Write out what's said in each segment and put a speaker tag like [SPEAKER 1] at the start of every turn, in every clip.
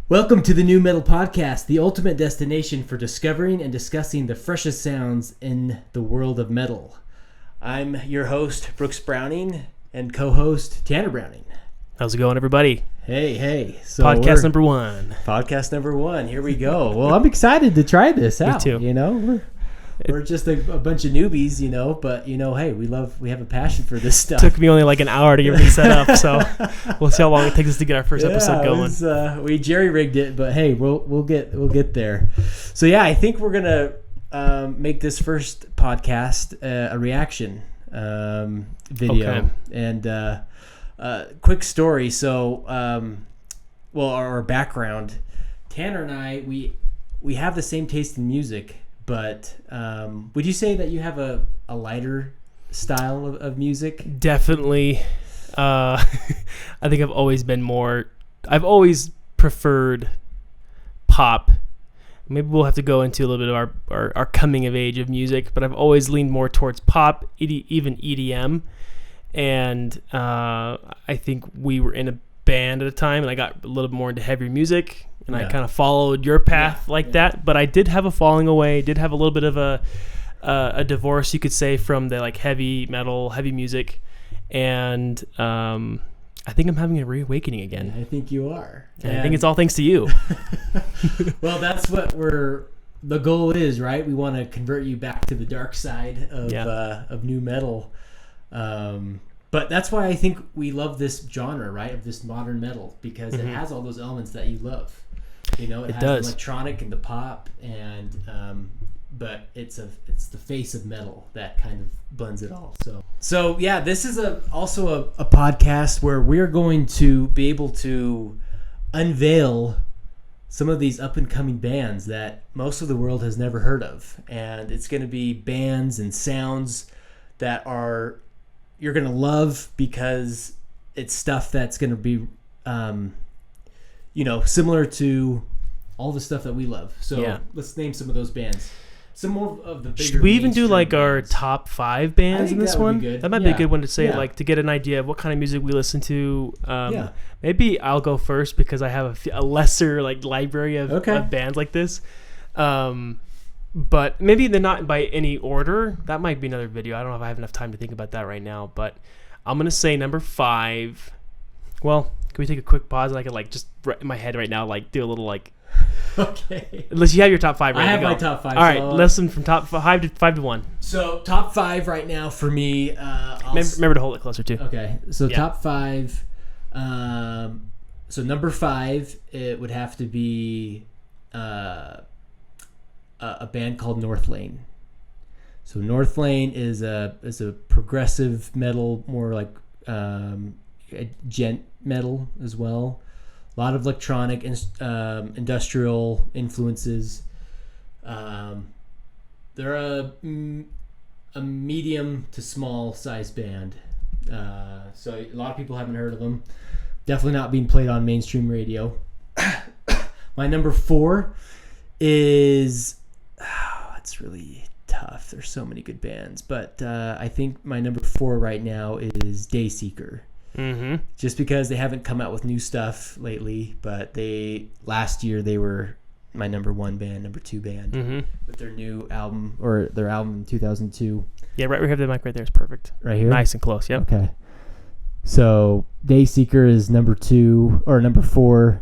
[SPEAKER 1] Welcome to the New Metal Podcast, the ultimate destination for discovering and discussing the freshest sounds in the world of metal. I'm your host, Brooks Browning, and co-host, Tanner Browning.
[SPEAKER 2] How's it going, everybody?
[SPEAKER 1] Hey. So
[SPEAKER 2] Podcast number one.
[SPEAKER 1] Podcast number one. Here we go. Well, I'm excited to try this out.
[SPEAKER 2] Me too.
[SPEAKER 1] You know, we're just a bunch of newbies, you know, but hey, we have a passion for this stuff.
[SPEAKER 2] Took me only like an hour to get everything set up, so we'll see how long it takes us to get our first episode going.
[SPEAKER 1] We jerry rigged it, but hey, we'll get there. So yeah, I think we're gonna make this first podcast a reaction video.
[SPEAKER 2] Okay.
[SPEAKER 1] And quick story. So our background. Tanner and I, we have the same taste in music. But would you say that you have a lighter style of music?
[SPEAKER 2] Definitely. I think I've always preferred pop. Maybe we'll have to go into a little bit of our coming of age of music, but I've always leaned more towards pop, even EDM. And I think we were in a band at a time, and I got a little bit more into heavier music. And I kind of followed your path that, but I did have a falling away. Did have a little bit of a divorce, you could say, from the like heavy metal, heavy music, and I think I'm having a reawakening again.
[SPEAKER 1] I think you are.
[SPEAKER 2] And I think it's all thanks to you.
[SPEAKER 1] Well, that's what the goal is, right? We want to convert you back to the dark side of new metal. But that's why I think we love this genre, right, of this modern metal, because it has all those elements that you love. You know, it has
[SPEAKER 2] does.
[SPEAKER 1] The electronic and the pop, and but it's the face of metal that kind of blends it all. So yeah, this is also a podcast where we're going to be able to unveil some of these up and coming bands that most of the world has never heard of, and it's going to be bands and sounds that you're going to love because it's stuff that's going to be similar to all the stuff that we love. So let's name some of those bands. Some more of the bigger.
[SPEAKER 2] Should we even do like
[SPEAKER 1] bands.
[SPEAKER 2] our top 5 bands in this one?
[SPEAKER 1] That
[SPEAKER 2] might be a good one to say, like to get an idea of what kind of music we listen to. Maybe I'll go first because I have a lesser like library of bands like this. But maybe they're not by any order. That might be another video. I don't know if I have enough time to think about that right now. But I'm going to say number 5. Well, can we take a quick pause and I can like just in my head right now like do a little like...
[SPEAKER 1] Okay.
[SPEAKER 2] Unless you have your top 5 right now.
[SPEAKER 1] I have my top 5.
[SPEAKER 2] All right, listen from top 5 to 1.
[SPEAKER 1] So top 5 right now for me.
[SPEAKER 2] Remember to hold it closer too.
[SPEAKER 1] Okay. So top 5. So number 5, it would have to be... a band called North Lane. So North Lane is a progressive metal, more like gent metal as well. A lot of electronic industrial influences. They're a medium to small size band. So a lot of people haven't heard of them. Definitely not being played on mainstream radio. My number 4 is... it's really tough. There's so many good bands, but I think my number 4 right now is Dayseeker. Mm-hmm. Just because they haven't come out with new stuff lately, but last year they were my number 1 band, number 2 band with their new album, or their album in 2002.
[SPEAKER 2] Yeah, right. We have the mic right there. It's perfect.
[SPEAKER 1] Right here,
[SPEAKER 2] nice and close. Yep.
[SPEAKER 1] Okay. So Dayseeker is number 2 or number 4.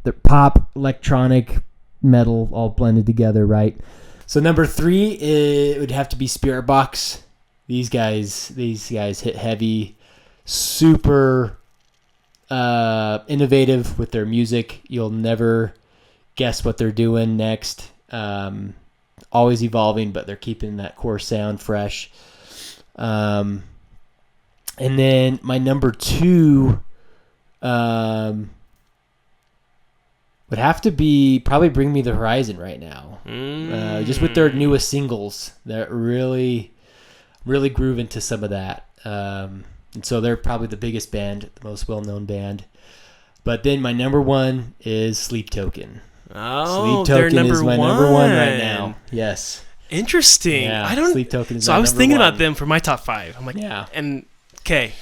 [SPEAKER 1] They're pop, electronic, metal all blended together, right? So number 3, it would have to be Spirit Box. These guys hit heavy, super innovative with their music. You'll never guess what they're doing next. Always evolving, but they're keeping that core sound fresh. And then my number 2 would have to be probably Bring Me the Horizon right now. Just with their newest singles, they're really grooving to some of that. And so they're probably the biggest band, the most well-known band. But then my number 1 is Sleep Token.
[SPEAKER 2] Oh,
[SPEAKER 1] Sleep Token is my number 1 right now. Yes.
[SPEAKER 2] Interesting.
[SPEAKER 1] Yeah,
[SPEAKER 2] I don't.
[SPEAKER 1] Sleep Token is
[SPEAKER 2] so
[SPEAKER 1] my
[SPEAKER 2] I was
[SPEAKER 1] number
[SPEAKER 2] thinking
[SPEAKER 1] 1.
[SPEAKER 2] about them for my top 5. I'm like,
[SPEAKER 1] yeah.
[SPEAKER 2] And okay.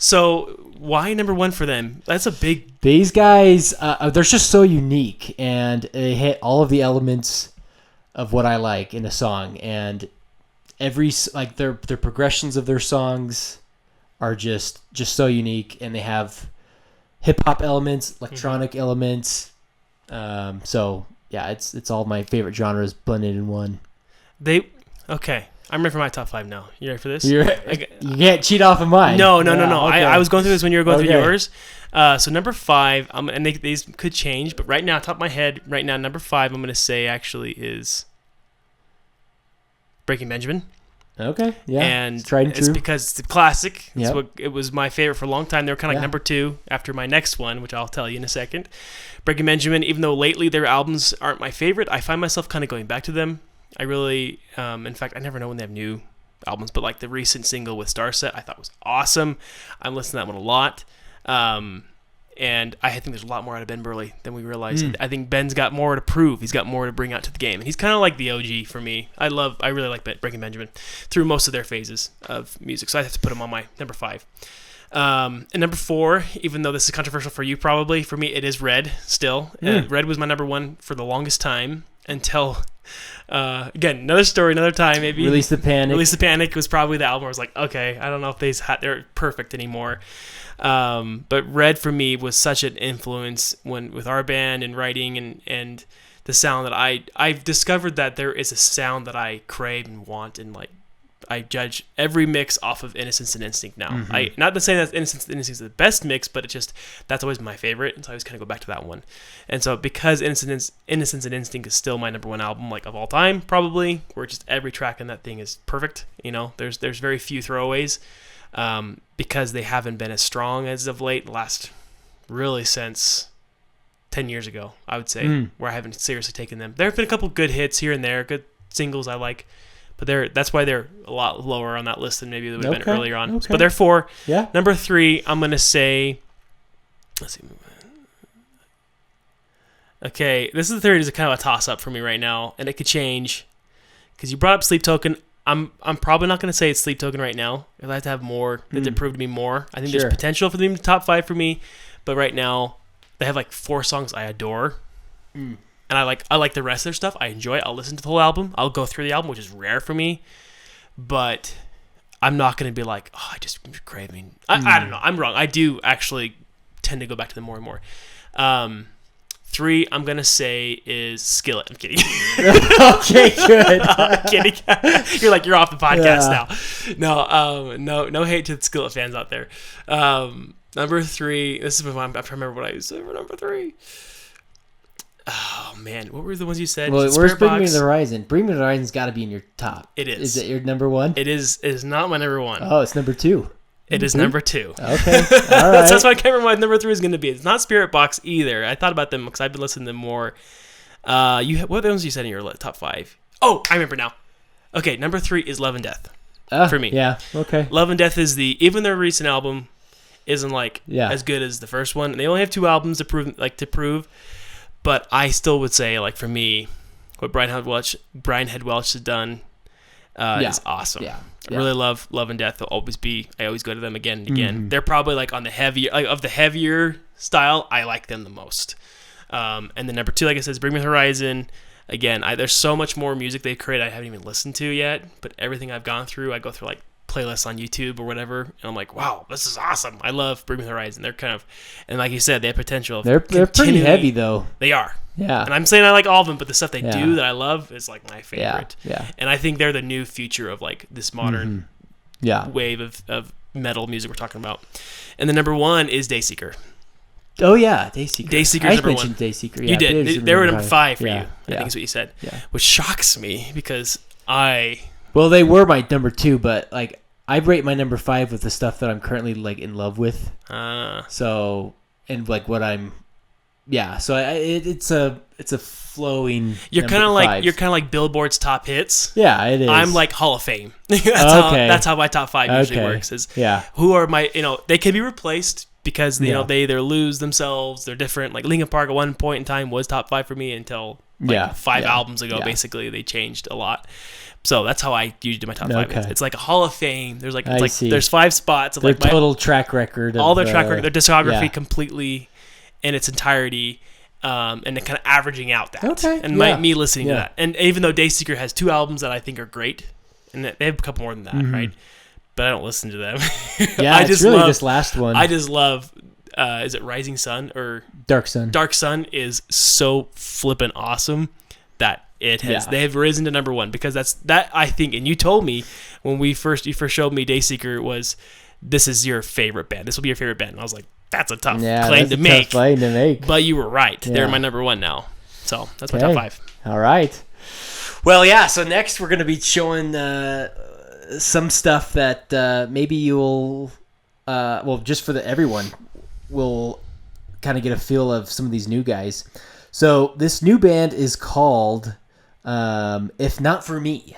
[SPEAKER 2] So why number one for them? That's a big.
[SPEAKER 1] These guys, they're just so unique, and they hit all of the elements of what I like in a song, and their progressions of their songs are just so unique, and they have hip hop elements, electronic elements. So yeah, it's all my favorite genres blended in one.
[SPEAKER 2] Okay. I'm ready for my top 5 now. You ready for this?
[SPEAKER 1] You can't cheat off of mine.
[SPEAKER 2] No.
[SPEAKER 1] Okay.
[SPEAKER 2] I was going through this when you were going through yours. So number 5, and these could change, but right now, top of my head, right now, number 5, I'm going to say actually is Breaking Benjamin.
[SPEAKER 1] Okay, yeah.
[SPEAKER 2] And
[SPEAKER 1] it's
[SPEAKER 2] because it's a classic.
[SPEAKER 1] Yep.
[SPEAKER 2] It was my favorite for a long time. They were kind of like number 2 after my next one, which I'll tell you in a second. Breaking Benjamin, even though lately their albums aren't my favorite, I find myself kind of going back to them. I really, in fact, I never know when they have new albums, but like the recent single with Starset, I thought was awesome. I'm listening to that one a lot. And I think there's a lot more out of Ben Burley than we realize. I think Ben's got more to prove. He's got more to bring out to the game. And he's kind of like the OG for me. I really like Breaking Benjamin through most of their phases of music. So I have to put him on my number 5. And number 4, even though this is controversial for you probably, for me it is Red still. Red was my number 1 for the longest time until... again, another story, another time, maybe.
[SPEAKER 1] Release the Panic
[SPEAKER 2] was probably the album where I was like, okay, I don't know if they're perfect anymore. But Red for me was such an influence with our band and writing and the sound that I've discovered that there is a sound that I crave and want, and like I judge every mix off of Innocence and Instinct now. Not to say that Innocence and Instinct is the best mix, but it's just that's always my favorite, and so I always kind of go back to that one. And so because Innocence and Instinct is still my number 1 album, like of all time, probably, where just every track in that thing is perfect. There's very few throwaways, because they haven't been as strong as of late. Last really since 10 years ago, I would say, where I haven't seriously taken them. There have been a couple good hits here and there, good singles I like. But that's why they're a lot lower on that list than maybe they would have been earlier on.
[SPEAKER 1] Okay.
[SPEAKER 2] But they're 4.
[SPEAKER 1] Yeah.
[SPEAKER 2] Number 3, I'm going to say... Let's see. Okay, this is the third is kind of a toss-up for me right now, and it could change. Because you brought up Sleep Token. I'm probably not going to say it's Sleep Token right now. I'd like to have more. That did prove to me more. I think there's potential for them to top 5 for me. But right now, they have like 4 songs I adore. And I like the rest of their stuff. I enjoy it. I'll listen to the whole album. I'll go through the album, which is rare for me. But I'm not going to be like, oh, I just craving. I don't know. I'm wrong. I do actually tend to go back to them more and more. 3, I'm going to say is Skillet. I'm kidding.
[SPEAKER 1] Okay, good.
[SPEAKER 2] I'm kidding. You're off the podcast now. No hate to the Skillet fans out there. Number 3, this is I'm trying to remember what I said for number 3. Oh man, what were the ones you said?
[SPEAKER 1] Well, where's Bring Me the Horizon? Bring Me the Horizon's got to be in your top.
[SPEAKER 2] It is.
[SPEAKER 1] Is it your number 1?
[SPEAKER 2] It is. It is not my number 1.
[SPEAKER 1] Oh, it's number 2.
[SPEAKER 2] It is number 2.
[SPEAKER 1] Okay, all right.
[SPEAKER 2] That's why I can't remember what number 3 is going to be. It's not Spirit Box either. I thought about them because I've been listening to them more. What are the ones you said in your top 5? Oh, I remember now. Okay, number 3 is Love and Death for me.
[SPEAKER 1] Yeah. Okay.
[SPEAKER 2] Love and Death is even their recent album isn't as good as the first one. And they only have 2 albums to prove. But I still would say, like, for me, what Brian Head Welch has done is awesome. Yeah. I really love Love and Death. I always go to them again and again. They're probably like on the heavier style. I like them the most. And then number 2, like I said, is Bring Me the Horizon. Again, there's so much more music they've created I haven't even listened to yet. But everything I've gone through, I go through like playlists on YouTube or whatever, and I'm like, wow, this is awesome. I love Bring Me the Horizon. They're kind of, and like you said, they have potential.
[SPEAKER 1] They're pretty heavy though.
[SPEAKER 2] They are.
[SPEAKER 1] Yeah.
[SPEAKER 2] And I'm saying I like all of them, but the stuff they do that I love is like my favorite.
[SPEAKER 1] Yeah.
[SPEAKER 2] And I think they're the new future of like this modern wave of metal music we're talking about. And the number 1 is Dayseeker.
[SPEAKER 1] Oh yeah, Dayseeker.
[SPEAKER 2] Dayseeker's number 1.
[SPEAKER 1] I mentioned Dayseeker. Yeah,
[SPEAKER 2] you did. They were number 5 for you. I think is what you said.
[SPEAKER 1] Yeah.
[SPEAKER 2] Which shocks me because
[SPEAKER 1] Well, they were my number 2, but like I rate my number 5 with the stuff that I'm currently like in love with. So and like what I'm. Yeah, so it's a flowing.
[SPEAKER 2] You're kind of like Billboard's top hits.
[SPEAKER 1] Yeah, it is.
[SPEAKER 2] I'm like Hall of Fame. That's how my top 5 usually works. Is who are my they can be replaced because they either lose themselves. They're different. Like Linkin Park at one point in time was top 5 for me until like 5 albums ago. Basically, they changed a lot. So that's how I usually do my top 5. It's like a Hall of Fame. There's like there's 5 spots of
[SPEAKER 1] their
[SPEAKER 2] like my
[SPEAKER 1] total track record,
[SPEAKER 2] all their track record, their discography completely in its entirety, and then kind of averaging out that. And me listening to that. And even though Dayseeker has 2 albums that I think are great, and they have a couple more than that, right? But I don't listen to them.
[SPEAKER 1] I just really love this last one.
[SPEAKER 2] I just love. Is it Rising Sun or
[SPEAKER 1] Dark Sun?
[SPEAKER 2] Dark Sun is so flippin' awesome that it has. They have risen to number 1 because that I think. And you told me when you first showed me Dayseeker this is your favorite band. This will be your favorite band. And I was like, that's a tough claim to make. But you were right. They're my number 1 now. So that's my top 5.
[SPEAKER 1] All right. Well, so next we're going to be showing some stuff that maybe you'll, just for everyone will kind of get a feel of some of these new guys. So this new band is called If Not For Me.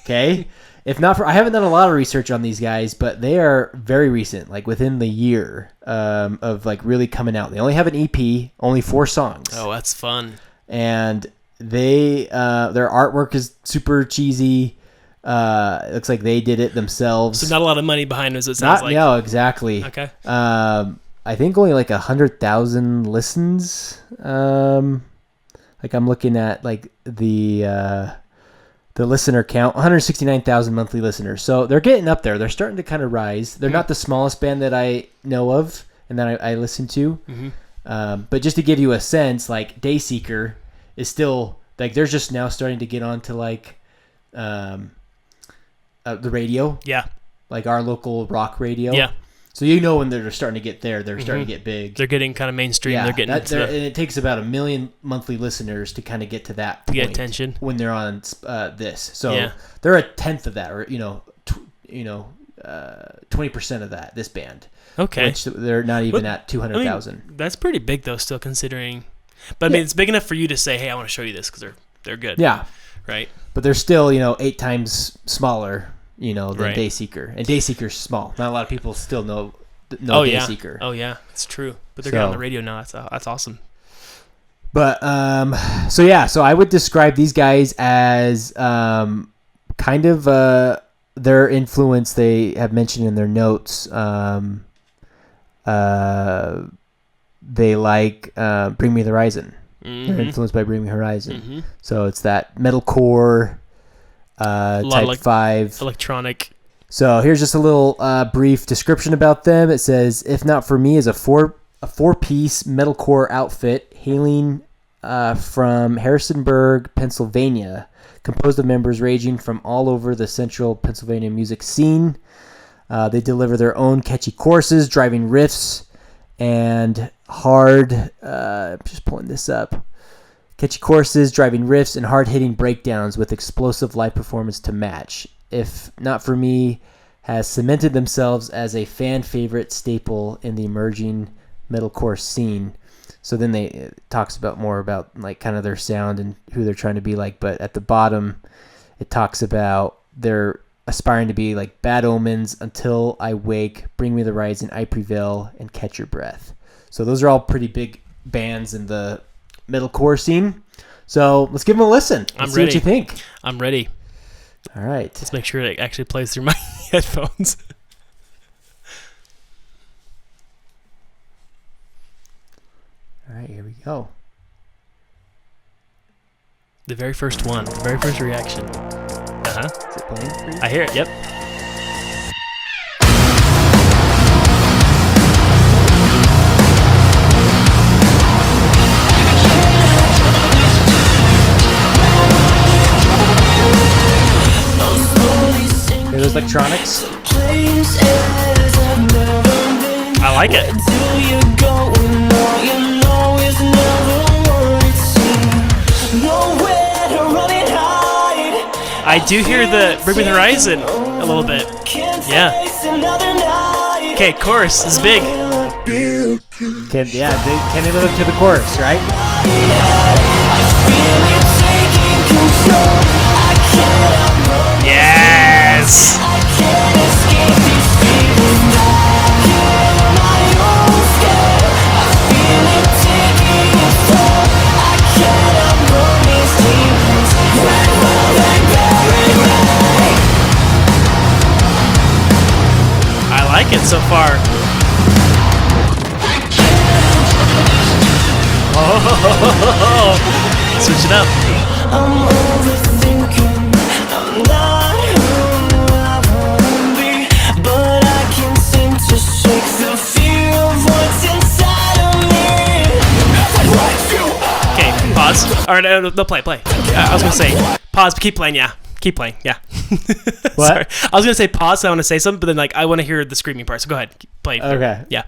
[SPEAKER 1] Okay? I haven't done a lot of research on these guys, but they are very recent, like within the year of like really coming out. They only have an EP, only 4 songs.
[SPEAKER 2] Oh, that's fun.
[SPEAKER 1] And they their artwork is super cheesy. It looks like they did it themselves.
[SPEAKER 2] So not a lot of money behind them, as it sounds like.
[SPEAKER 1] No, exactly.
[SPEAKER 2] Okay.
[SPEAKER 1] I think only like 100,000 listens. Like I'm looking at like the listener count, 169,000 monthly listeners. So they're getting up there. They're starting to kind of rise. They're not the smallest band that I know of and that I listen to. But just to give you a sense, like Dayseeker is still like they're just now starting to get onto like the radio. Yeah. Like our local rock radio. Yeah. So when they're starting to get there, they're starting to get big.
[SPEAKER 2] They're getting kind of mainstream.
[SPEAKER 1] Yeah,
[SPEAKER 2] they're getting
[SPEAKER 1] and it takes about 1 million monthly listeners to kind of get to that point.
[SPEAKER 2] Get attention
[SPEAKER 1] when they're on this. So they're a tenth of that, or 20% of that. This band. Okay. Which they're not even at 200,000.
[SPEAKER 2] That's pretty big though, still considering. But I mean, it's big enough for you to say, "Hey, I want to show you this" because they're good.
[SPEAKER 1] Yeah.
[SPEAKER 2] Right.
[SPEAKER 1] But they're still 8 times smaller. Than Dayseeker. And Dayseeker's small. Not a lot of people still know Dayseeker.
[SPEAKER 2] Oh yeah, it's true. But they're getting on the radio now. That's awesome.
[SPEAKER 1] But so I would describe these guys as kind of their influence. They have mentioned in their notes. They like Bring Me the Horizon. They're influenced by Bring Me the Horizon. So it's that metalcore. Type 5
[SPEAKER 2] electronic.
[SPEAKER 1] So here's just a little brief description about them. It says, "If Not For Me" is a four-piece metalcore outfit hailing from Harrisonburg, Pennsylvania, composed of members ranging from all over the central Pennsylvania music scene. They deliver their own catchy choruses, driving riffs, and hard. Just pulling this up. Catchy choruses, driving riffs, and hard-hitting breakdowns with explosive live performance to match. If Not For Me has cemented themselves as a fan favorite staple in the emerging metalcore scene. So then it talks more about like kind of their sound and who they're trying to be like. But at the bottom, it talks about they're aspiring to be like Bad Omens, Until I Wake, Bring Me the Horizon, I Prevail, and Catch Your Breath. So those are all pretty big bands in the metalcore scene. So let's give them a listen. Let's see what you think.
[SPEAKER 2] I'm ready.
[SPEAKER 1] All right.
[SPEAKER 2] Let's make sure it actually plays through my headphones.
[SPEAKER 1] All right, here we go.
[SPEAKER 2] The very first one. The very first reaction. Uh-huh.
[SPEAKER 1] Is it playing for you?
[SPEAKER 2] I hear it, yep.
[SPEAKER 1] Hear those electronics?
[SPEAKER 2] I like it. I do hear the Bring Me the Horizon a little bit. Yeah. Okay, chorus is big.
[SPEAKER 1] Can they live up to the chorus, right?
[SPEAKER 2] Yes! so far. Oh, switch it up.
[SPEAKER 3] I'm overthinking. I'm not who I wanna be, but I can't seem to shake the fear of what's inside of me.
[SPEAKER 2] Okay, pause. All right, no, play. I was gonna say pause. Keep playing. Yeah, keep playing. Yeah.
[SPEAKER 1] What?
[SPEAKER 2] Sorry. I was gonna say pause. So I want to say something, but then like I want to hear the screaming part. So go ahead, play.
[SPEAKER 1] Okay.
[SPEAKER 2] Yeah.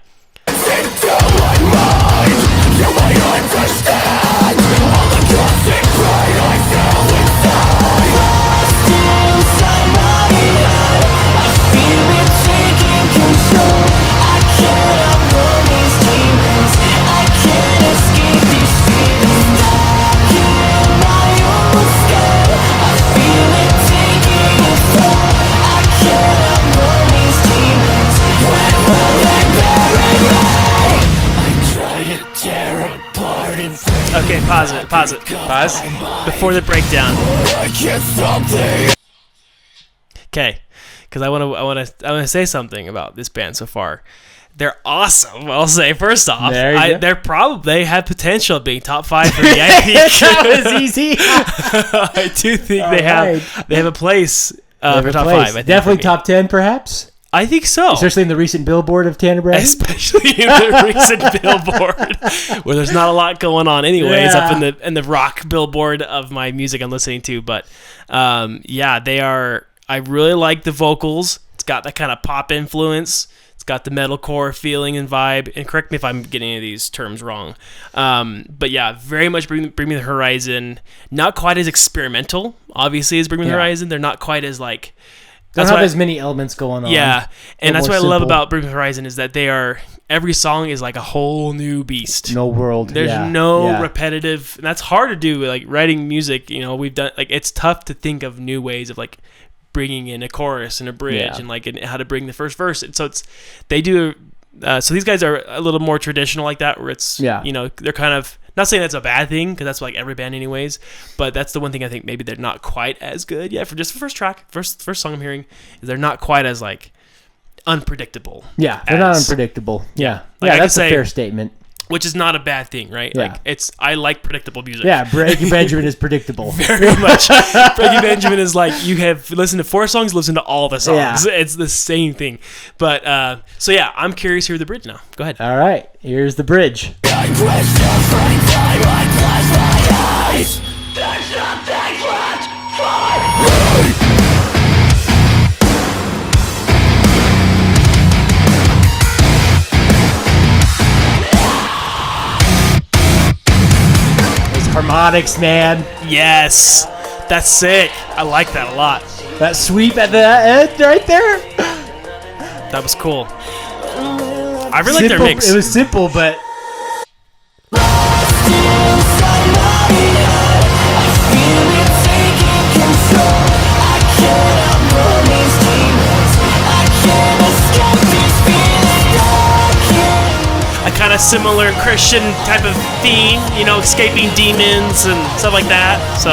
[SPEAKER 2] Okay, pause it. Pause. Before the breakdown. Okay, because I want to say something about this band so far. They're awesome. I'll say first off, they have potential of being top 5 for me. I think
[SPEAKER 1] That was easy.
[SPEAKER 2] I do think they have a place for top 5. I think
[SPEAKER 1] Definitely top 10, perhaps.
[SPEAKER 2] I think so.
[SPEAKER 1] Especially in the recent Billboard of Tanner Brown.
[SPEAKER 2] Especially in the recent Billboard, where there's not a lot going on, anyways, up in the rock Billboard of my music I'm listening to. But they are. I really like the vocals. It's got that kind of pop influence. It's got the metalcore feeling and vibe. And correct me if I'm getting any of these terms wrong. But yeah, very much Bring Me the Horizon. Not quite as experimental, obviously, as Bring Me the Horizon. They're not quite as like.
[SPEAKER 1] Don't have as many elements going on.
[SPEAKER 2] Yeah, and that's what I love about Bring Me the Horizon is that every song is like a whole new beast.
[SPEAKER 1] No world.
[SPEAKER 2] There's no repetitive, and that's hard to do. Like writing music, we've done like it's tough to think of new ways of like bringing in a chorus and a bridge and like how to bring the first verse. And so they do. So these guys are a little more traditional like that, where it's they're kind of. Not saying that's a bad thing, because that's like every band anyways, but that's the one thing I think maybe they're not quite as good yet for just the first track, first song I'm hearing, is they're not quite as like unpredictable.
[SPEAKER 1] Yeah, they're not unpredictable. Yeah,
[SPEAKER 2] like
[SPEAKER 1] that's a fair statement.
[SPEAKER 2] Which is not a bad thing, right?
[SPEAKER 1] Yeah.
[SPEAKER 2] Like I like predictable music.
[SPEAKER 1] Yeah, Breaking Benjamin is predictable.
[SPEAKER 2] Very much. Breaking Benjamin is like you have listened to 4 songs, listen to all the songs. Yeah. It's the same thing. But so yeah, I'm curious to hear the bridge now. Go ahead.
[SPEAKER 1] All right, here's the bridge. Harmonics, man.
[SPEAKER 2] Yes, that's sick. I like that a lot.
[SPEAKER 1] That sweep at the end right there.
[SPEAKER 2] That was cool. I really like their mix.
[SPEAKER 1] It was simple, but
[SPEAKER 2] a kind of similar Christian type of theme, escaping demons and stuff like that. So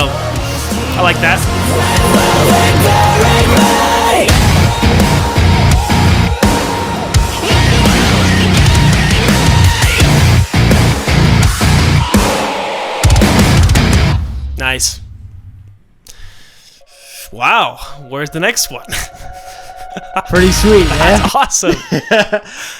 [SPEAKER 2] I like that. Nice. Wow. Where's the next one?
[SPEAKER 1] Pretty sweet, man.
[SPEAKER 2] That's awesome.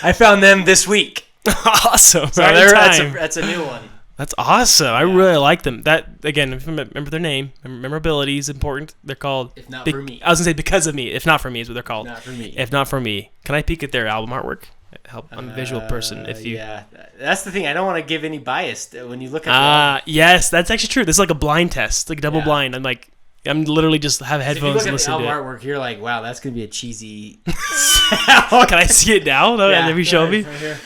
[SPEAKER 1] I found them this week.
[SPEAKER 2] Awesome.
[SPEAKER 1] So that's a new one.
[SPEAKER 2] That's awesome. I really like them. That, again, remember their name. Memorability is important. They're called...
[SPEAKER 1] If Not For Me.
[SPEAKER 2] I was going to say Because of Me. If Not For Me is what they're called.
[SPEAKER 1] Not For Me.
[SPEAKER 2] If Not For Me. Can I peek at their album artwork? I'm a visual person.
[SPEAKER 1] Yeah, that's the thing. I don't want to give any bias when you look at
[SPEAKER 2] yes, that's actually true. This is like a blind test, like a double blind. I'm literally just have headphones and listen to it.
[SPEAKER 1] If you look at the album artwork, you're like, wow, that's going to be a cheesy
[SPEAKER 2] sound. Can I see it now?
[SPEAKER 1] Yeah,
[SPEAKER 2] have you showed me?
[SPEAKER 1] Right here.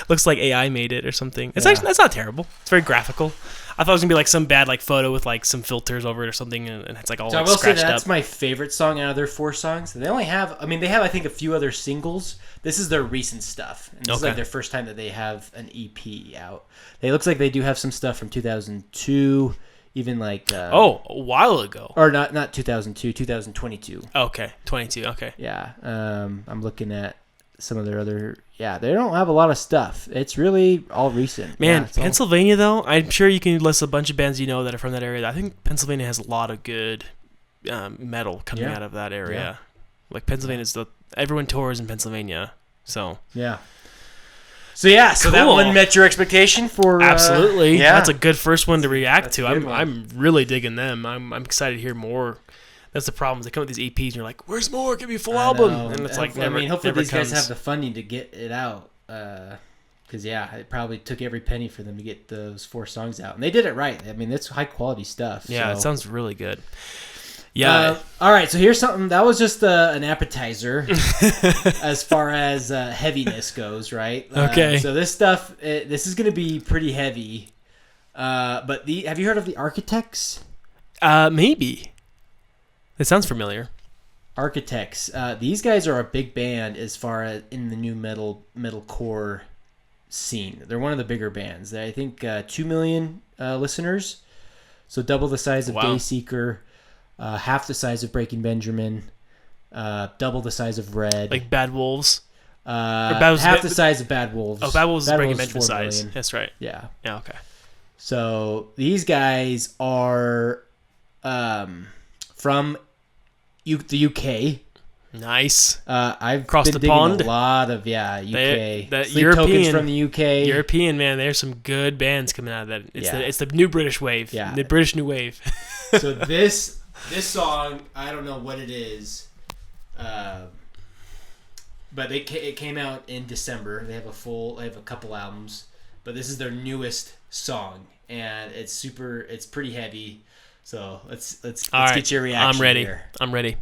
[SPEAKER 2] Looks like AI made it or something. It's actually, that's not terrible. It's very graphical. I thought it was gonna be like some bad like photo with like some filters over it or something, and it's like all
[SPEAKER 1] so
[SPEAKER 2] like,
[SPEAKER 1] I will
[SPEAKER 2] scratched
[SPEAKER 1] say that's
[SPEAKER 2] up.
[SPEAKER 1] my favorite song out of their 4 songs. They only have, they have I think a few other singles. This is their recent stuff, and this is like their first time that they have an EP out. It looks like they do have some stuff from 2002, even like
[SPEAKER 2] a while ago.
[SPEAKER 1] or not 2002, 2022.
[SPEAKER 2] Okay, 22. Okay.
[SPEAKER 1] Yeah, I'm looking at some of their other. Yeah, they don't have a lot of stuff. It's really all recent.
[SPEAKER 2] Man,
[SPEAKER 1] Yeah,
[SPEAKER 2] Pennsylvania though, I'm sure you can list a bunch of bands that are from that area. I think Pennsylvania has a lot of good metal coming out of that area.
[SPEAKER 1] Yeah.
[SPEAKER 2] Like Pennsylvania's everyone tours in Pennsylvania, so
[SPEAKER 1] yeah. So that
[SPEAKER 2] Cool.
[SPEAKER 1] one met your expectation for
[SPEAKER 2] absolutely.
[SPEAKER 1] yeah.
[SPEAKER 2] That's a good first one to react
[SPEAKER 1] That's
[SPEAKER 2] to.
[SPEAKER 1] a good one.
[SPEAKER 2] I'm really digging them. I'm excited to hear more. That's the problem. They come with these EPs and you're like, "Where's more? Give me a full album." And it's like,
[SPEAKER 1] hopefully these guys
[SPEAKER 2] comes.
[SPEAKER 1] have the funding to get it out. Because it probably took every penny for them to get those 4 songs out, and they did it right. I mean, it's high quality stuff.
[SPEAKER 2] Yeah,
[SPEAKER 1] so.
[SPEAKER 2] it sounds really good. Yeah.
[SPEAKER 1] All right, so here's something that was just an appetizer as far as heaviness goes, right?
[SPEAKER 2] Okay.
[SPEAKER 1] So this stuff, this is going to be pretty heavy. But have you heard of the Architects?
[SPEAKER 2] Maybe. It sounds familiar.
[SPEAKER 1] Architects. These guys are a big band as far as in the new metalcore scene. They're one of the bigger bands. I think 2 million listeners, so double the size of Dayseeker, half the size of Breaking Benjamin, double the size of Red.
[SPEAKER 2] Like Bad Wolves?
[SPEAKER 1] Half the size of Bad Wolves.
[SPEAKER 2] Oh, Bad Wolves is Breaking
[SPEAKER 1] Wolves
[SPEAKER 2] Benjamin
[SPEAKER 1] 4
[SPEAKER 2] size.
[SPEAKER 1] million.
[SPEAKER 2] That's right.
[SPEAKER 1] Yeah.
[SPEAKER 2] Yeah, okay.
[SPEAKER 1] So these guys are from the UK.
[SPEAKER 2] Nice.
[SPEAKER 1] I've
[SPEAKER 2] Across
[SPEAKER 1] been
[SPEAKER 2] the
[SPEAKER 1] digging
[SPEAKER 2] pond?
[SPEAKER 1] a lot of UK.
[SPEAKER 2] That
[SPEAKER 1] Sleep Tokens from the UK.
[SPEAKER 2] European, man, there's some good bands coming out of that. It's the new British wave.
[SPEAKER 1] Yeah.
[SPEAKER 2] The British new wave.
[SPEAKER 1] So this song, I don't know what it is, but it came out in December. They have a couple albums, but this is their newest song, and it's pretty heavy. So let's get your reaction.
[SPEAKER 2] I'm ready.
[SPEAKER 1] Here.
[SPEAKER 2] I'm ready.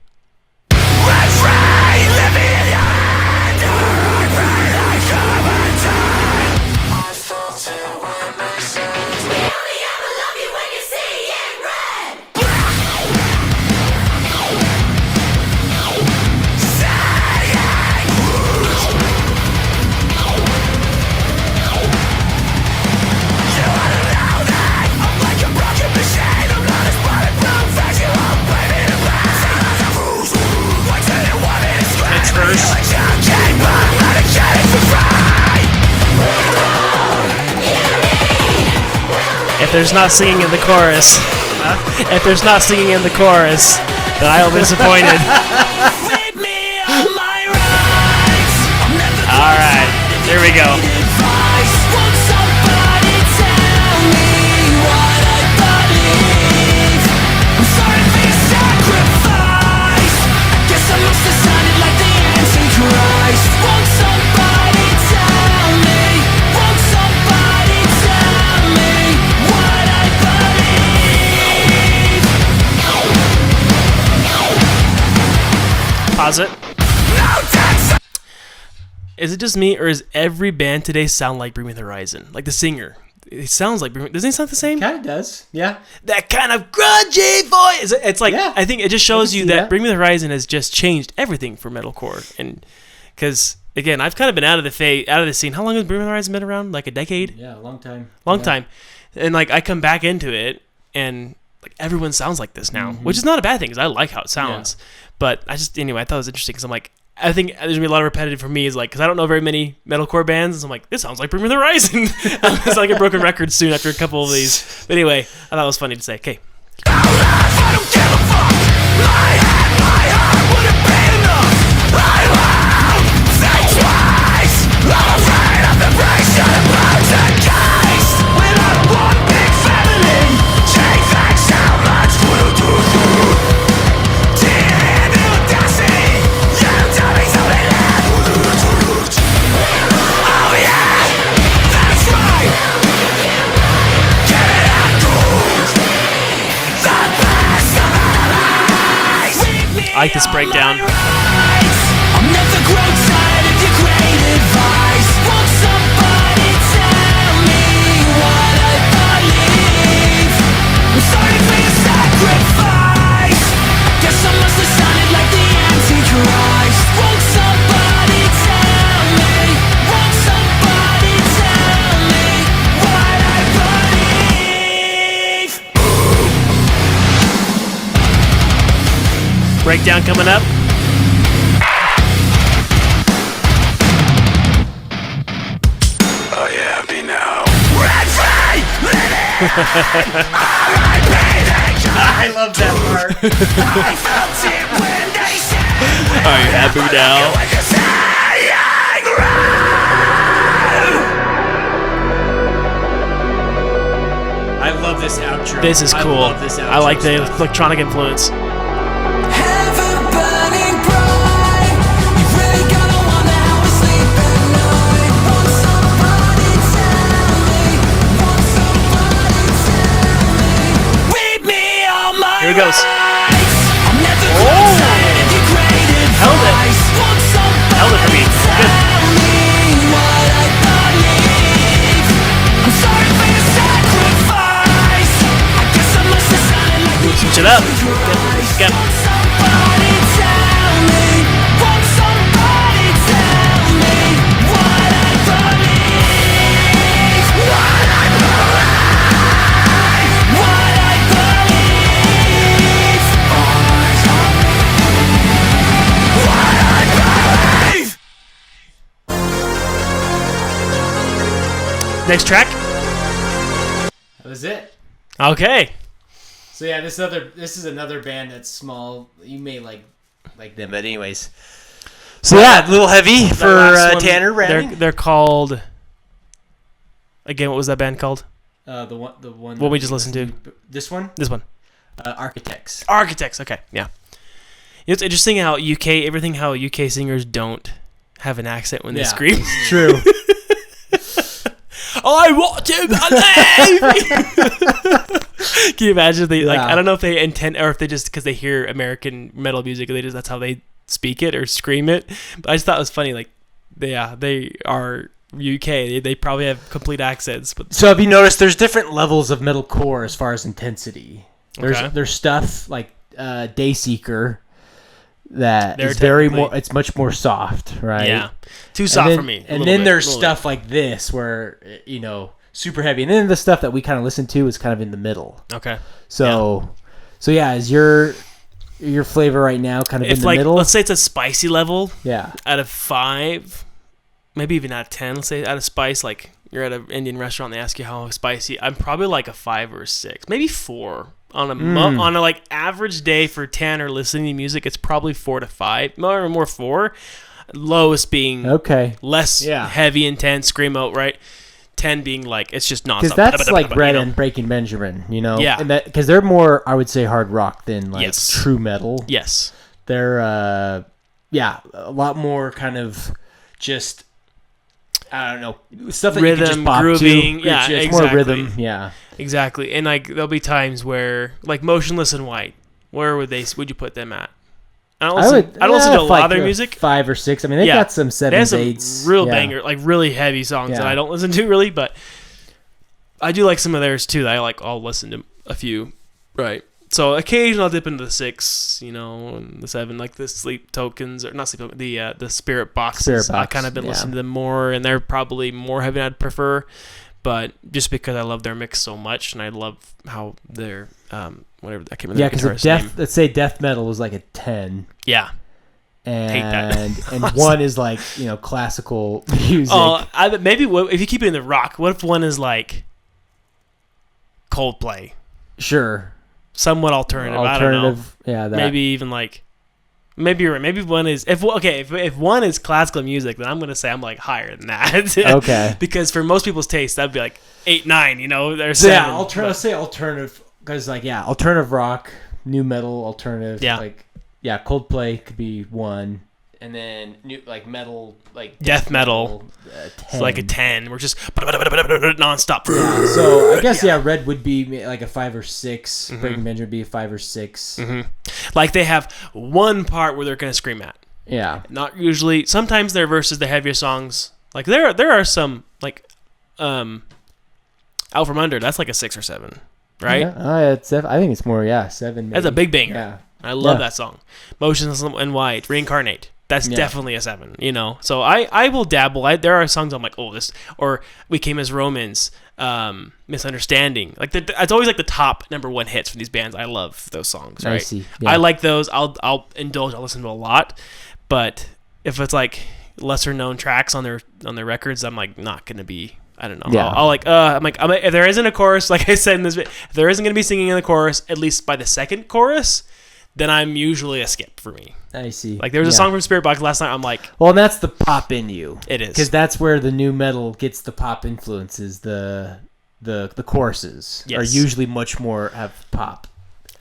[SPEAKER 2] If there's not singing in the chorus, then I'll be disappointed. All right, here we go. Pause it. Is it just me, or is every band today sound like Bring Me the Horizon? Like the singer, it sounds like. Doesn't he sound the same?
[SPEAKER 1] Kind of does, yeah.
[SPEAKER 2] That kind of grungy voice. It's like,
[SPEAKER 1] Yeah.
[SPEAKER 2] I think it just shows you that
[SPEAKER 1] that.
[SPEAKER 2] Bring Me the Horizon has just changed everything for metalcore, and because again, I've kind of been out of the scene. How long has Bring Me the Horizon been around? Like a decade?
[SPEAKER 1] Yeah, a long time.
[SPEAKER 2] Time, and like I come back into it, and like everyone sounds like this now, which is not a bad thing because I like how it sounds. But I thought it was interesting because I'm like, I think there's gonna be a lot of repetitive for me, is like, because I don't know very many metalcore bands, so I'm like, this sounds like Bring Me the Horizon. It's like a broken record soon after a couple of these. But anyway, I thought it was funny to say. Okay. I like this breakdown. Breakdown coming up.
[SPEAKER 3] Are you happy now? Red free!
[SPEAKER 1] I love that part.
[SPEAKER 3] I felt it when they said,
[SPEAKER 2] Are you happy now?
[SPEAKER 3] like a saying,
[SPEAKER 1] I love this outro.
[SPEAKER 2] This is cool.
[SPEAKER 1] I love this outro
[SPEAKER 2] I like the
[SPEAKER 1] stuff.
[SPEAKER 2] electronic influence.
[SPEAKER 3] Heaven burning bright. You really gonna wonder how we sleep at night. Won't somebody tell me? Won't somebody tell me? Read me all my
[SPEAKER 2] Here it goes.
[SPEAKER 3] rights. I'm never gonna tell you great
[SPEAKER 2] Held it.
[SPEAKER 3] advice. Won't somebody
[SPEAKER 2] Held it for me. Good.
[SPEAKER 3] tell me what I believe? I'm sorry for your sacrifice. I guess I must have sounded like the
[SPEAKER 2] Switch it up. Get.
[SPEAKER 3] Won't somebody tell me? Won't somebody tell me what I believe? What I believe? What I believe? What I believe?
[SPEAKER 2] Next track.
[SPEAKER 1] That was it.
[SPEAKER 2] Okay.
[SPEAKER 1] So yeah, this is another band that's small. You may like them, but anyways. So yeah, a little heavy for
[SPEAKER 2] That last one,
[SPEAKER 1] Tanner rapping.
[SPEAKER 2] They're called. Again, what was that band called?
[SPEAKER 1] The one.
[SPEAKER 2] What we just listened to.
[SPEAKER 1] This one.
[SPEAKER 2] This one.
[SPEAKER 1] Architects.
[SPEAKER 2] Architects. Okay. Yeah. It's interesting how UK singers don't have an accent when they scream.
[SPEAKER 1] It's true.
[SPEAKER 2] I want to believe. Can you imagine if they like?
[SPEAKER 1] Yeah.
[SPEAKER 2] I don't know if they intend or if they just because they hear American metal music, that's how they speak it or scream it. But I just thought it was funny. Like, they are UK. They probably have complete accents. But
[SPEAKER 1] So have you noticed there's different levels of metalcore as far as intensity?
[SPEAKER 2] Okay.
[SPEAKER 1] There's stuff like Dayseeker that
[SPEAKER 2] They're
[SPEAKER 1] is very
[SPEAKER 2] technically-
[SPEAKER 1] more. It's much more soft, right?
[SPEAKER 2] yeah, too soft
[SPEAKER 1] then,
[SPEAKER 2] for me.
[SPEAKER 1] And then there's stuff like this where super heavy, and then the stuff that we kind of listen to is kind of in the middle.
[SPEAKER 2] Okay.
[SPEAKER 1] So yeah, is your flavor right now kind of
[SPEAKER 2] If
[SPEAKER 1] in the
[SPEAKER 2] like
[SPEAKER 1] middle?
[SPEAKER 2] let's say it's a spicy level
[SPEAKER 1] Yeah.
[SPEAKER 2] out of 5, maybe even out of 10. Let's say out of spice, like you're at an Indian restaurant, they ask you how spicy. I'm probably like a 5 or a 6, maybe 4 on a on a like average day for Tanner listening to music. It's probably 4 to 5, more 4. Lowest being
[SPEAKER 1] Okay.
[SPEAKER 2] less
[SPEAKER 1] Yeah.
[SPEAKER 2] heavy, intense, screamo, right? 10 being like it's just nonstop.
[SPEAKER 1] Because that's like Red
[SPEAKER 2] you know?
[SPEAKER 1] and Breaking Benjamin,
[SPEAKER 2] Yeah.
[SPEAKER 1] and that because they're more, I would say, hard rock than like
[SPEAKER 2] Yes.
[SPEAKER 1] true metal.
[SPEAKER 2] Yes.
[SPEAKER 1] They're a lot more kind of just, I don't know, stuff that you can just
[SPEAKER 2] Rhythm,
[SPEAKER 1] pop
[SPEAKER 2] grooving,
[SPEAKER 1] to.
[SPEAKER 2] yeah,
[SPEAKER 1] It's
[SPEAKER 2] exactly.
[SPEAKER 1] more rhythm, yeah.
[SPEAKER 2] Exactly. And like there'll be times where like Motionless in White, where would you put them at? I don't listen to a lot of their music.
[SPEAKER 1] 5 or 6. I mean, they got some
[SPEAKER 2] They have
[SPEAKER 1] 7s,
[SPEAKER 2] some
[SPEAKER 1] 8s.
[SPEAKER 2] real
[SPEAKER 1] yeah.
[SPEAKER 2] banger, like really heavy songs
[SPEAKER 1] Yeah.
[SPEAKER 2] that I don't listen to really, but I do like some of theirs too. That I'll listen to a few. Right. So occasionally I'll dip into the 6, and the 7, like the Sleep Tokens or not Sleep Tokens, the Spirit Boxes.
[SPEAKER 1] Spirit
[SPEAKER 2] I
[SPEAKER 1] Box,
[SPEAKER 2] kind of been
[SPEAKER 1] yeah.
[SPEAKER 2] listening to them more, and they're probably more heavy than I'd prefer. But just because I love their mix so much, and I love how they're whatever I can't remember.
[SPEAKER 1] Yeah,
[SPEAKER 2] the
[SPEAKER 1] because
[SPEAKER 2] name.
[SPEAKER 1] let's say death metal was like a 10.
[SPEAKER 2] Yeah.
[SPEAKER 1] And
[SPEAKER 2] that.
[SPEAKER 1] and 1 is like, classical music.
[SPEAKER 2] Maybe if you keep it in the rock, what if 1 is like Coldplay?
[SPEAKER 1] Sure.
[SPEAKER 2] Somewhat alternative. I don't know.
[SPEAKER 1] Yeah, that.
[SPEAKER 2] Maybe even like, maybe you're right. Maybe 1 is if 1 is classical music, then I'm gonna say I'm like higher than that.
[SPEAKER 1] Okay.
[SPEAKER 2] Because for most people's taste, that'd be like 8, 9. There's
[SPEAKER 1] So
[SPEAKER 2] 7.
[SPEAKER 1] yeah, let's say alternative, because alternative rock, new metal, alternative.
[SPEAKER 2] Yeah.
[SPEAKER 1] Coldplay could be 1, and then new metal, like
[SPEAKER 2] Death metal.
[SPEAKER 1] 10.
[SPEAKER 2] It's like a 10. We're just nonstop.
[SPEAKER 1] Yeah, so I guess Red would be like a 5 or 6. Breaking Benjamin would be a 5 or 6.
[SPEAKER 2] Like they have one part where they're gonna scream at.
[SPEAKER 1] Yeah.
[SPEAKER 2] Not usually. Sometimes their verses, the heavier songs. Like there are some like, Out From Under. That's like a 6 or 7, right?
[SPEAKER 1] Yeah. I think it's more 7. Maybe.
[SPEAKER 2] That's a big banger.
[SPEAKER 1] Yeah.
[SPEAKER 2] I love
[SPEAKER 1] Yeah.
[SPEAKER 2] that song. Motionless and White, Reincarnate. that's definitely a 7. You know, so I will dabble. There are songs I'm like, oh, this, or We Came as Romans, Misunderstanding. Like it's always like the top number 1 hits from these bands. I love those songs. Right?
[SPEAKER 1] I see. Yeah.
[SPEAKER 2] I like those. I'll indulge. I'll listen to a lot, but if it's like lesser known tracks on their records, I'm like not gonna be. I don't know.
[SPEAKER 1] Yeah.
[SPEAKER 2] I'm like, if there isn't a chorus, like I said in this, if there isn't gonna be singing in the chorus, at least by the second chorus, then I'm usually a skip for me.
[SPEAKER 1] I see.
[SPEAKER 2] Like there was a song from Spirit Box last night. I'm like,
[SPEAKER 1] well, and that's the pop in you.
[SPEAKER 2] It is,
[SPEAKER 1] because that's where the new metal gets the pop influences. The choruses are usually much more have pop,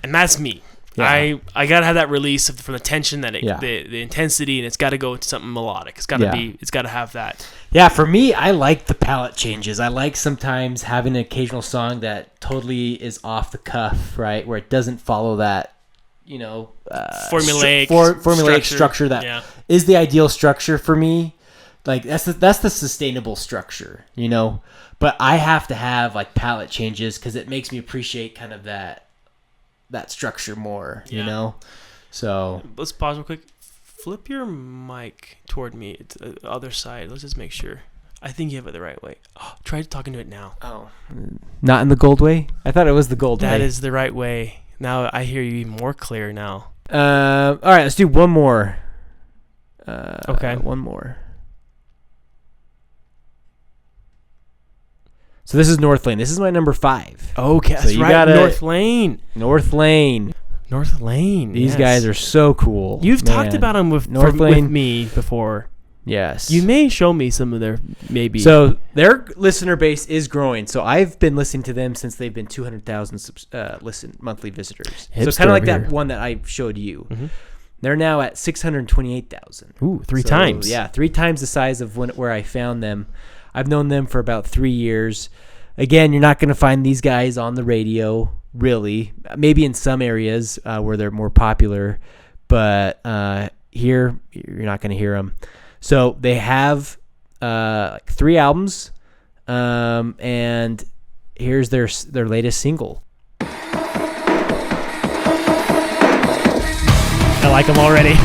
[SPEAKER 2] and that's me. Yeah. I gotta have that release from the tension, that the intensity, and it's got to go into something melodic. It's got to be. It's got to have that.
[SPEAKER 1] Yeah, for me, I like the palette changes. I like sometimes having an occasional song that totally is off the cuff, right, where it doesn't follow that, formulaic structure that is the ideal structure for me. Like that's the sustainable structure, But I have to have like palette changes because it makes me appreciate kind of that structure more, So
[SPEAKER 2] let's pause real quick. Flip your mic toward me. It's the other side. Let's just make sure. I think you have it the right way. Oh, try talking to it now.
[SPEAKER 1] Oh, not in the gold way? I thought it was the gold way.
[SPEAKER 2] That is the right way. Now I hear you even more clear now.
[SPEAKER 1] All right, let's do one more.
[SPEAKER 2] Okay.
[SPEAKER 1] One more. So this is North Lane. This is my number 5.
[SPEAKER 2] Okay,
[SPEAKER 1] so
[SPEAKER 2] that's right. North Lane.
[SPEAKER 1] These guys are so cool.
[SPEAKER 2] You've talked about them with me before.
[SPEAKER 1] Yes.
[SPEAKER 2] You may show me some of their maybe.
[SPEAKER 1] So their listener base is growing. So I've been listening to them since they've been 200,000 monthly visitors.
[SPEAKER 2] Hipster,
[SPEAKER 1] so kind of like that one that I showed you.
[SPEAKER 2] Mm-hmm.
[SPEAKER 1] They're now at 628,000.
[SPEAKER 2] Ooh, 3 times.
[SPEAKER 1] Yeah, 3 times the size of where I found them. I've known them for about 3 years. Again, you're not going to find these guys on the radio, really. Maybe in some areas where they're more popular, but here you're not going to hear them. So they have 3 albums, and here's their latest single.
[SPEAKER 2] I like them already.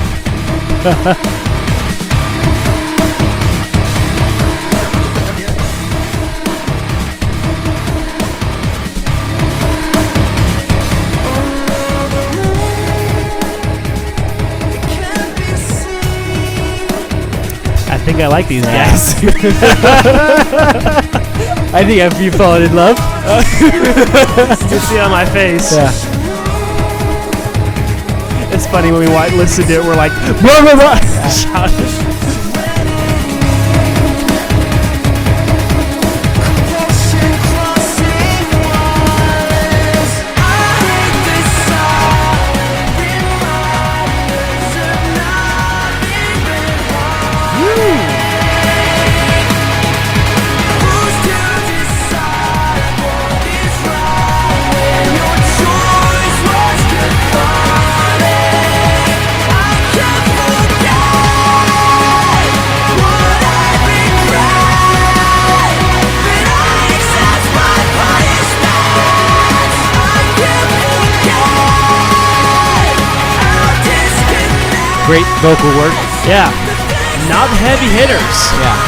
[SPEAKER 2] I think I like these guys.
[SPEAKER 1] I think have you fallen in love?
[SPEAKER 2] You see it on my face.
[SPEAKER 1] Yeah.
[SPEAKER 2] It's funny when we listen to it, we're like, blah, blah, blah.
[SPEAKER 1] Great vocal work.
[SPEAKER 2] Yeah. Not heavy hitters.
[SPEAKER 1] Yeah.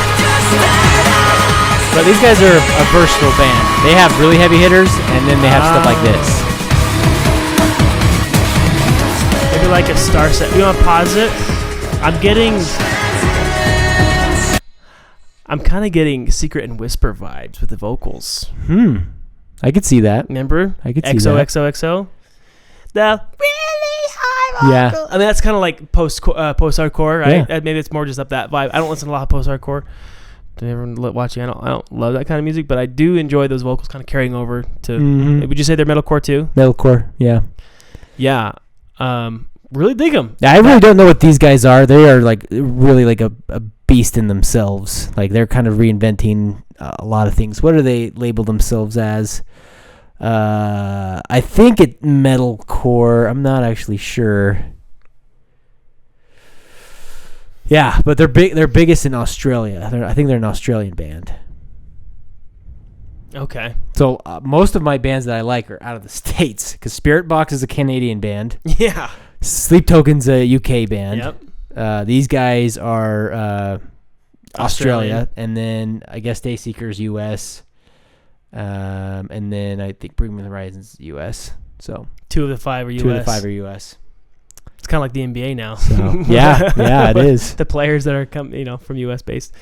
[SPEAKER 1] But these guys are a versatile band. They have really heavy hitters, and then they have stuff like this.
[SPEAKER 2] Maybe like a star set. You want to pause it? I'm kind of getting Secret and Whisper vibes with the vocals.
[SPEAKER 1] I could see that.
[SPEAKER 2] Remember?
[SPEAKER 1] I could see that.
[SPEAKER 2] XOXOXO. The really high vocal.
[SPEAKER 1] Yeah.
[SPEAKER 2] I mean, that's kind of like post-hardcore, right?
[SPEAKER 1] Yeah.
[SPEAKER 2] Maybe it's more just up that vibe. I don't listen to a lot of post-hardcore. To everyone watching, I don't love that kind of music, but I do enjoy those vocals kind of carrying over to.
[SPEAKER 1] Mm-hmm.
[SPEAKER 2] Would you say they're metalcore too?
[SPEAKER 1] Metalcore, yeah.
[SPEAKER 2] Yeah. Really dig them.
[SPEAKER 1] I really don't know what these guys are. They are like really like a beast in themselves. Like they're kind of reinventing a lot of things. What do they label themselves as? I think it metalcore. I'm not actually sure. Yeah, but they're big. They're biggest in Australia. I think they're an Australian band.
[SPEAKER 2] Okay.
[SPEAKER 1] So most of my bands that I like are out of the States because Spirit Box is a Canadian band.
[SPEAKER 2] Yeah.
[SPEAKER 1] Sleep Token's a UK band.
[SPEAKER 2] Yep.
[SPEAKER 1] These guys are Australia,
[SPEAKER 2] Australian.
[SPEAKER 1] and then I guess Dayseeker's US, and then I think Bring Me the Horizon's US. So
[SPEAKER 2] 2 of the 5 are US.
[SPEAKER 1] 2 of the 5 are US.
[SPEAKER 2] It's kind of like the NBA now.
[SPEAKER 1] So yeah, it is.
[SPEAKER 2] The players that are from US based.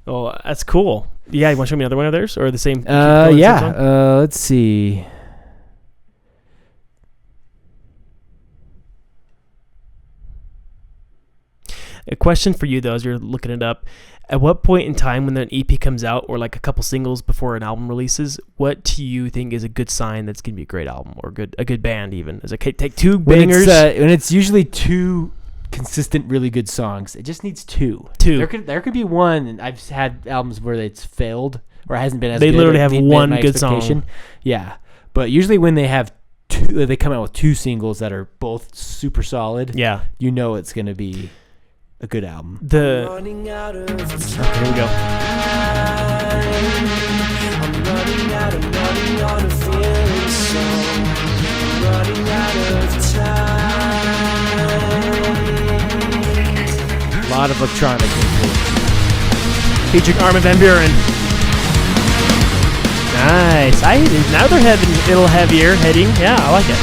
[SPEAKER 2] Oh, that's cool. Yeah, you want to show me another one of theirs or the same?
[SPEAKER 1] Let's see.
[SPEAKER 2] A question for you though, as you're looking it up. At what point in time when an EP comes out or like a couple singles before an album releases, what do you think is a good sign that's gonna be a great album or a good band even? Is it take 2 bangers?
[SPEAKER 1] When it's usually 2 consistent, really good songs. It just needs 2. There could be one, and I've had albums where it's failed or hasn't been as good.
[SPEAKER 2] They literally have one good song.
[SPEAKER 1] Yeah, but usually when they have 2, they come out with 2 singles that are both super solid.
[SPEAKER 2] Yeah,
[SPEAKER 1] you know it's gonna be a good album.
[SPEAKER 2] Here we go.
[SPEAKER 3] I'm running out of feeling, so I'm running out of time.
[SPEAKER 1] A lot of electronic.
[SPEAKER 2] Featuring Armin van Buuren. Nice. Now they're having a little heavier heading. Yeah, I like it.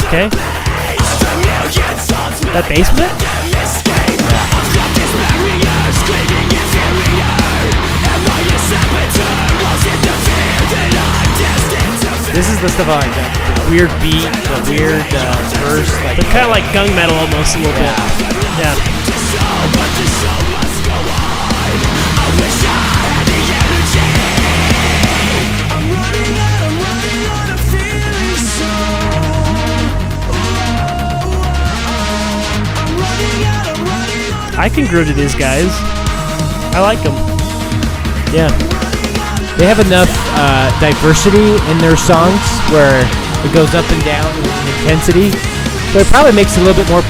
[SPEAKER 2] Okay. That bass with it?
[SPEAKER 1] This is the stuff I like. The weird beat, the weird verse.
[SPEAKER 2] They're kind of like gung metal almost a little bit. Yeah. I can groove to these guys. I like them. Yeah.
[SPEAKER 1] They have enough diversity in their songs where it goes up and down in intensity, so it probably makes it a little bit more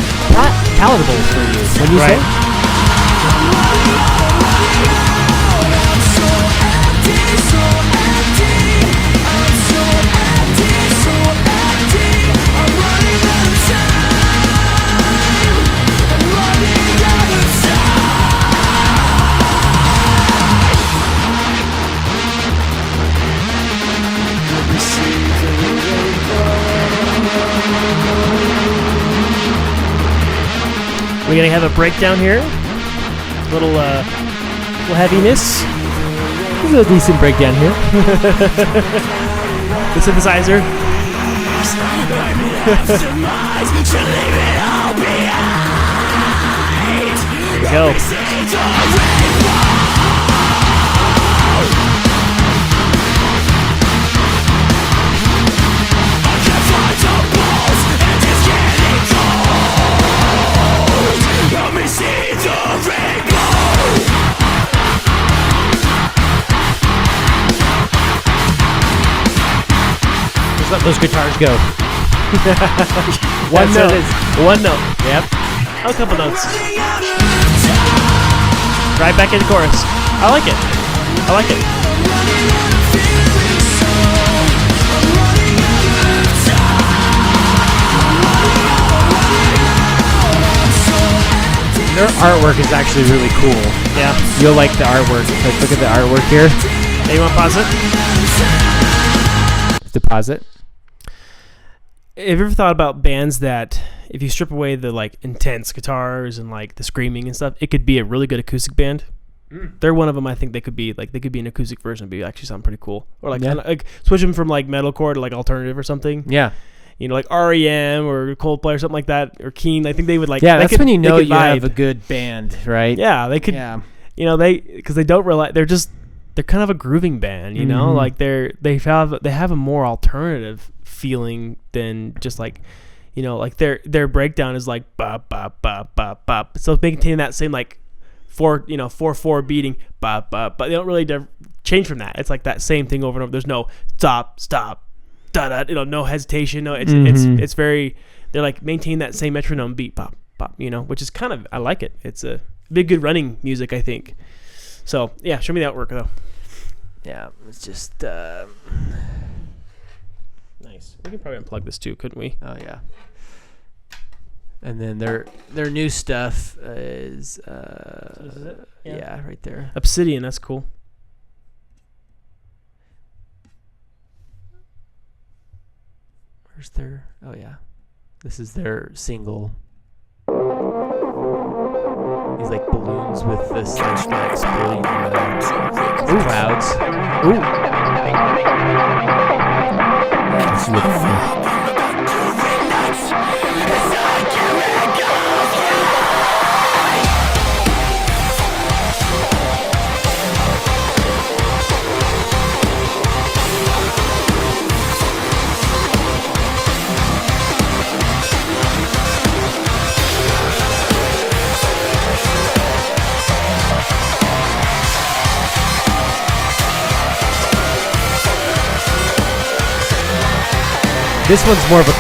[SPEAKER 1] palatable for you. When you say?
[SPEAKER 2] We're gonna have a breakdown here. Little heaviness.
[SPEAKER 1] There's a decent breakdown here.
[SPEAKER 2] The synthesizer. Here we go.
[SPEAKER 1] Just let those guitars go.
[SPEAKER 2] One note. One note.
[SPEAKER 1] Yep.
[SPEAKER 2] A couple notes. Right back in the chorus. I like it. I like it.
[SPEAKER 1] Their artwork is actually really cool.
[SPEAKER 2] Yeah.
[SPEAKER 1] You'll like the artwork. Like, look at the artwork here.
[SPEAKER 2] Hey, you want to pause it?
[SPEAKER 1] Deposit.
[SPEAKER 2] Have you ever thought about bands that, if you strip away the like intense guitars and like the screaming and stuff, it could be a really good acoustic band? They're one of them. I think they could be an acoustic version, and be actually sound pretty cool. Or like, like switch them from like metalcore to like alternative or something.
[SPEAKER 1] Yeah.
[SPEAKER 2] You know, like REM or Coldplay or something like that, or Keen. I think they would like.
[SPEAKER 1] Yeah, that's when you know you have a good band, right?
[SPEAKER 2] Yeah, they could. Yeah. You know, because they don't rely. They're kind of a grooving band. You know, like they have a more alternative feeling than just like, you know, like their breakdown is like bop bop bop bop bop. So maintaining that same like 4/4 beating bop bop, but they don't really change from that. It's like that same thing over and over. There's no stop da da, no hesitation. No, it's very. They're like maintain that same metronome beat, pop, pop. Which is kind of I like it. It's a big good running music, I think. So yeah, show me the artwork though.
[SPEAKER 1] Yeah, it's just
[SPEAKER 2] nice. We could probably unplug this too, couldn't we?
[SPEAKER 1] Oh yeah. And then their new stuff is
[SPEAKER 2] This is it?
[SPEAKER 1] Yeah, right there.
[SPEAKER 2] Obsidian, that's cool.
[SPEAKER 1] Where's their? Oh yeah, this is their single. These like balloons with this like exploding clouds.
[SPEAKER 2] Ooh.
[SPEAKER 1] Let's see what this is. This one's more of a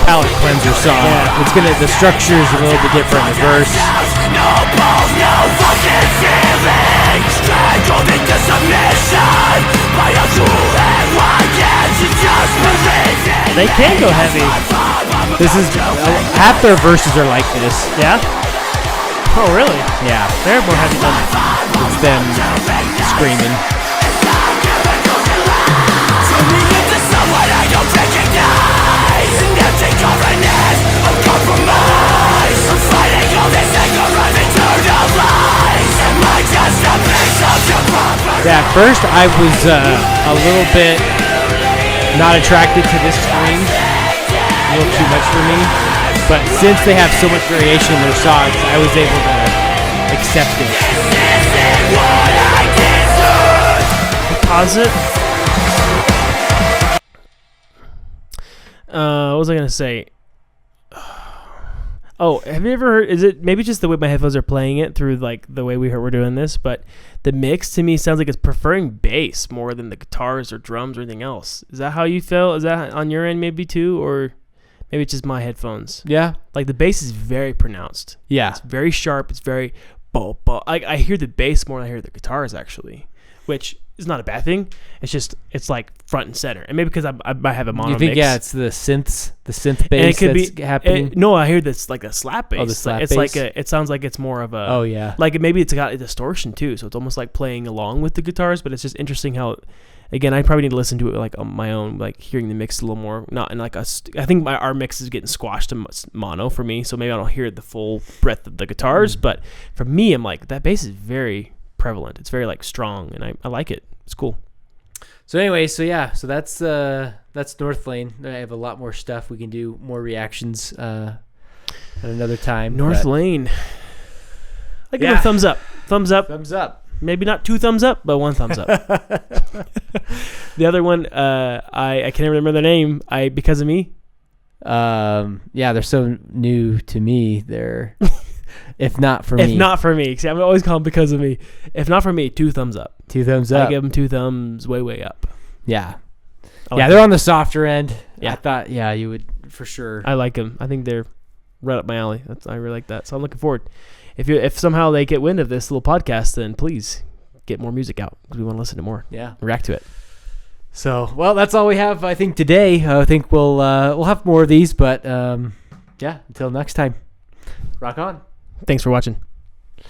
[SPEAKER 1] palate cleanser song.
[SPEAKER 2] Yeah.
[SPEAKER 1] The structure is a little bit different. The verse.
[SPEAKER 3] No balls, no fucking feelings. Strangled into submission by a tool and why can't you just believe it?
[SPEAKER 2] They can go heavy.
[SPEAKER 1] This is half their verses are like this.
[SPEAKER 2] Yeah. Oh really?
[SPEAKER 1] Yeah,
[SPEAKER 2] They're more heavy than
[SPEAKER 1] it's them screaming.
[SPEAKER 3] Turning into someone I don't recognize. An empty governance of compromise. I'm fighting all this anger I've internalized. Am I just a piece of your property?
[SPEAKER 1] Yeah, at first I was a little bit not attracted to this scream. A little too much for me. But since they have so much variation in their songs, I was able to accept it.
[SPEAKER 2] Pause it. What was I gonna say? Oh, have you ever heard? Is it maybe just the way my headphones are playing it through like the way we're doing this? But the mix to me sounds like it's preferring bass more than the guitars or drums or anything else. Is that how you feel? Is that on your end maybe too, or maybe it's just my headphones?
[SPEAKER 1] Yeah.
[SPEAKER 2] Like the bass is very pronounced.
[SPEAKER 1] Yeah.
[SPEAKER 2] It's very sharp. It's very I hear the bass more than I hear the guitars actually, which is not a bad thing. It's like front and center, and maybe because I might have a mono
[SPEAKER 1] You think,
[SPEAKER 2] mix.
[SPEAKER 1] yeah, it's the synth bass that's happening?
[SPEAKER 2] No, I hear this like a slap bass.
[SPEAKER 1] Oh, the slap
[SPEAKER 2] it's
[SPEAKER 1] bass?
[SPEAKER 2] like it sounds like it's more of a.
[SPEAKER 1] Oh, yeah.
[SPEAKER 2] Like maybe it's got a distortion too, so it's almost like playing along with the guitars. But it's just interesting how, again, I probably need to listen to it like on my own, like hearing the mix a little more. Not in like I think our mix is getting squashed to mono for me, so maybe I don't hear the full breadth of the guitars. But for me, I'm like that bass is very prevalent. It's very like strong, and I like it. It's cool.
[SPEAKER 1] So anyway, so that's North Lane. I have a lot more stuff. We can do more reactions at another time.
[SPEAKER 2] North Lane. I give it a thumbs up. Thumbs up.
[SPEAKER 1] Thumbs up.
[SPEAKER 2] Maybe not 2 thumbs up, but 1 thumbs up. The other one, I can't remember the name. Because of me.
[SPEAKER 1] Yeah, they're so new to me. They're if not for me.
[SPEAKER 2] If not for me. See, I'm always calling because of me. If not for me, 2 thumbs up.
[SPEAKER 1] 2 thumbs up.
[SPEAKER 2] I give them 2 thumbs way up.
[SPEAKER 1] Yeah.
[SPEAKER 2] Like
[SPEAKER 1] they're on the softer end.
[SPEAKER 2] Yeah.
[SPEAKER 1] I thought, you would for sure.
[SPEAKER 2] I like them. I think they're right up my alley. I really like that. So I'm looking forward. If somehow they get wind of this little podcast, then please get more music out because we want to listen to more.
[SPEAKER 1] Yeah.
[SPEAKER 2] React to it.
[SPEAKER 1] So, well, that's all we have, I think, today. I think we'll have more of these, but until next time, rock on.
[SPEAKER 2] Thanks for watching.